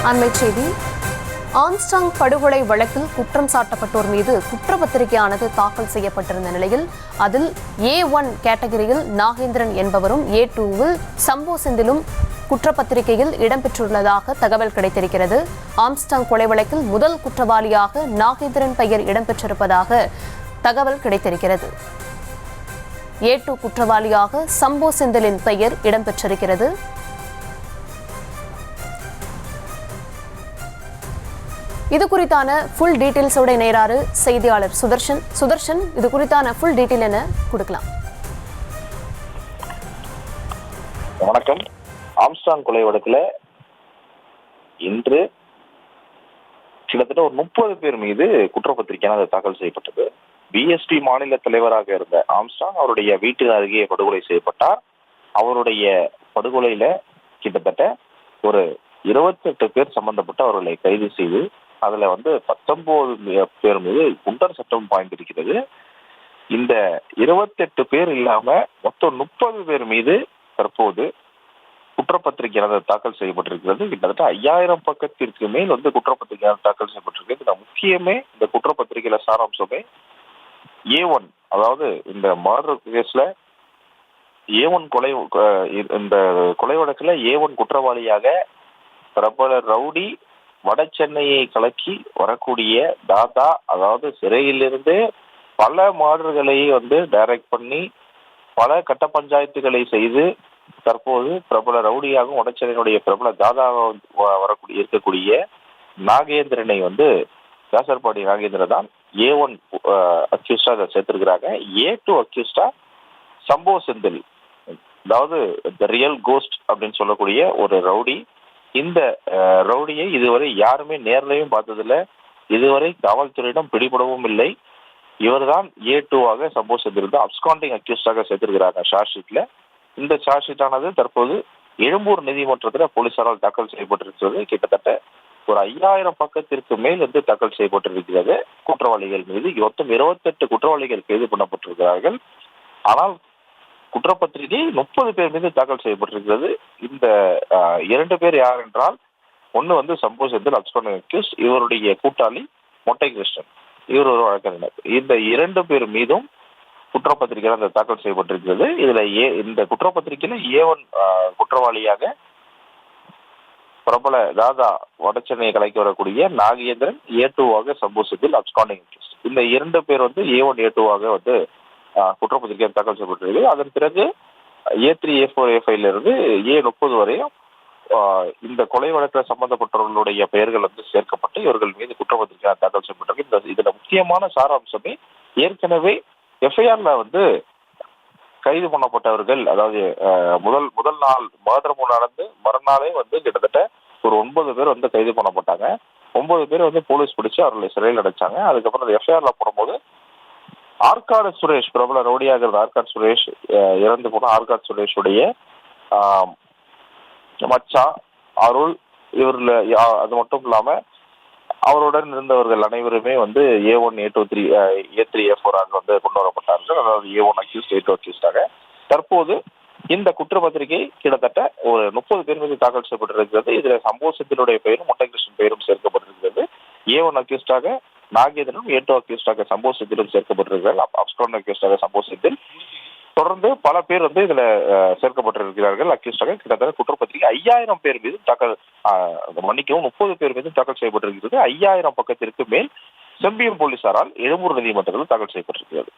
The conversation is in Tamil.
அண்மைச் செய்தி. ஆம்ஸ்ட்ராங் படுகொலை வழக்கில் குற்றம் சாட்டப்பட்டோர் மீது குற்றப்பத்திரிகையானது தாக்கல் செய்யப்பட்டிருந்த நிலையில் அதில் A1 கேட்டகரியில் நாகேந்திரன் என்பவரும் A2வில் சம்போ செந்திலும் குற்றப்பத்திரிகையில் இடம்பெற்றுள்ளதாக தகவல் கிடைத்திருக்கிறது. ஆம்ஸ்ட்ராங் கொலை வழக்கில் முதல் குற்றவாளியாக நாகேந்திரன் பெயர் இடம்பெற்றிருப்பதாக தகவல் கிடைத்திருக்கிறது. A2 குற்றவாளியாக சம்போ செந்திலின் பெயர் இடம்பெற்றிருக்கிறது. இது குறித்தான ஃபுல் டீடைல்ஸோட நேராறு செய்தியாளர் சுதர்ஷன், இது குறித்தான ஃபுல் டீடைல் என்ன கொடுக்கலாம்? வணக்கம். ஆம்ஸ்ட்ராங் கொலை வழக்குல இன்று கிட்டத்தட்ட ஒரு 30 பேர் மீது குற்றப்பத்திரிகையானது தாக்கல் செய்யப்பட்டது. பிஎஸ்பி மாநில தலைவராக இருந்த ஆம்ஸ்ட்ராங் அவருடைய வீட்டு அருகே படுகொலை செய்யப்பட்டார். அவருடைய படுகொலையில கிட்டத்தட்ட ஒரு 28 பேர் சம்பந்தப்பட்டு அவர்களை கைது செய்து அதுல 19 பேர் மீது குண்டர் சட்டம் பாய்ந்திருக்கிறது. இந்த 28 பேர் இல்லாம மொத்தம் 30 பேர் மீது தற்போது குற்றப்பத்திரிகை தாக்கல் செய்யப்பட்டிருக்கிறது. கிட்டத்தட்ட 5000 பக்கத்திற்கு மேல் குற்றப்பத்திரிகை தாக்கல் செய்யப்பட்டிருக்கு. இதுல முக்கியமே இந்த குற்றப்பத்திரிகையில சாராம்சமே A1, அதாவது இந்த மர்டர் கேஸ்ல A1 இந்த கொலை வழக்குல A1 குற்றவாளியாக பிரபல ரவுடி வட சென்னையை கலக்கி வரக்கூடிய தாதா, அதாவது சிறையிலிருந்து பல மாடல்களை டைரக்ட் பண்ணி பல கட்ட பஞ்சாயத்துகளை செய்து தற்போது பிரபல ரவுடியாகவும் வட சென்னையினுடைய பிரபல தாதாவாக இருக்கக்கூடிய நாகேந்திரனை தாசர்பாடி நாகேந்திரன் தான் A1 அக்யூஸ்டா சேர்த்திருக்கிறாங்க. A2 அக்யூஸ்டா சம்போ செந்தில், அதாவது த ரியல் கோஸ்ட் அப்படின்னு சொல்லக்கூடிய ஒரு ரவுடி. இந்த ரவுடியை இதுவரை யாருமே நேர்லையும் பார்த்ததில்ல, இதுவரை காவல்துறையிடம் பிடிபடவும் இல்லை. இவர்தான் A2வாக சம்போ செந்தில் அப்ஸ்காண்டிங் அக்யூஸ்டாக சேர்த்திருக்கிறாங்க சார்ஜ் ஷீட்ல. இந்த சார்ஜ் ஷீட்டானது தற்போது எழும்பூர் நீதிமன்றத்தில் போலீசாரால் தாக்கல் செய்யப்பட்டிருக்கிறது. கிட்டத்தட்ட ஒரு 5000 பக்கத்திற்கு மேல் தாக்கல் செய்யப்பட்டிருக்கிறது. குற்றவாளிகள் மீது மொத்தம் 28 குற்றவாளிகள் கைது பண்ணப்பட்டிருக்கிறார்கள். ஆனால் குற்றப்பத்திரிகை 30 பேர் மீது தாக்கல் செய்யப்பட்டிருக்கிறது. இந்த 2 பேர் யார் என்றால், ஒன்னு சம்போ செந்தில் அப்ஸ்காண்டிங் அக்யூஸ், இவருடைய கூட்டாளி மொட்டை கிருஷ்ணன், இவர் ஒரு வழக்கறிஞர். இந்த 2 பேர் மீதும் குற்றப்பத்திரிகை தாக்கல் செய்யப்பட்டிருக்கிறது. இதுல இந்த குற்றப்பத்திரிகையில A1 குற்றவாளியாக பிரபல தாதா வட சென்னையை கலைக்கு வரக்கூடிய நாகேந்திரன், A2வாக சம்போ செந்தில் அப்ஸ்காண்டிங் அக்யூஸ். இந்த 2 பேர் A1 A2வாக குற்றப்பத்திரிகை தாக்கல் செய்யப்பட்டிருக்கு. அதன் பிறகு A3 A4 A5 இருந்து A30 வரையும் இந்த கொலை வழக்கில் சம்பந்தப்பட்டவர்களுடைய பெயர்கள் சேர்க்கப்பட்டு இவர்கள் மீது குற்றப்பத்திரிகை தாக்கல் செய்யப்பட்டிருக்கு. இதுல முக்கியமான சாராம்சமே ஏற்கனவே எஃப்ஐஆர்ல கைது பண்ணப்பட்டவர்கள், அதாவது முதல் நாள் மர்டர் நடந்து மறுநாளே கிட்டத்தட்ட ஒரு 9 பேர் கைது பண்ணப்பட்டாங்க. 9 பேர் போலீஸ் பிடிச்சு அவர்களை சிறையில் அடைச்சாங்க. அதுக்கப்புறம் எஃப்ஐஆர்ல போடும்போது ஆற்காடு சுரேஷ், பிரபல ரவுடியாக இருந்த ஆற்காடு சுரேஷ், இறந்து போன ஆற்காடு சுரேஷுடைய மச்சான் அருள், இவர்ல அது மட்டும் இல்லாம அவருடன் இருந்தவர்கள் அனைவருமே A1 A2 A3 A4 கொண்டு வரப்பட்டார்கள். அதாவது A1 அக்யூஸ்ட் A2 அக்யூஸ்டாக. தற்போது இந்த குற்றப்பத்திரிகை கிட்டத்தட்ட ஒரு 30 பேர் மீது தாக்கல் செய்யப்பட்டிருக்கிறது. இதுல சம்போ செந்திலுடைய பெயரும் மொட்டை கிருஷ்ணன் பெயரும் சேர்க்கப்பட்டிருக்கிறது. A1 அக்யூஸ்டாக நாகேந்திரனும் A2 அக்யூஸ்டாக சம்போ செந்திலும் சேர்க்கப்பட்டிருக்கிறார்கள். அப்ஸ்காண்டிங் அக்யூஸ்டாக சம்போ செந்தில். தொடர்ந்து பல பேர் இதுல சேர்க்கப்பட்டிருக்கிறார்கள் அக்யூஸ்டாக. கிட்டத்தட்ட குற்றப்பத்திரிகை 5000 பேர் மீது மன்னிக்கவும் 30 பேர் மீது தாக்கல் செய்யப்பட்டிருக்கிறது. 5000 பக்கத்திற்கு மேல் செம்பியம் போலீசாரால் எழும்பூர் நீதிமன்றத்தில் தாக்கல் செய்யப்பட்டிருக்கிறது.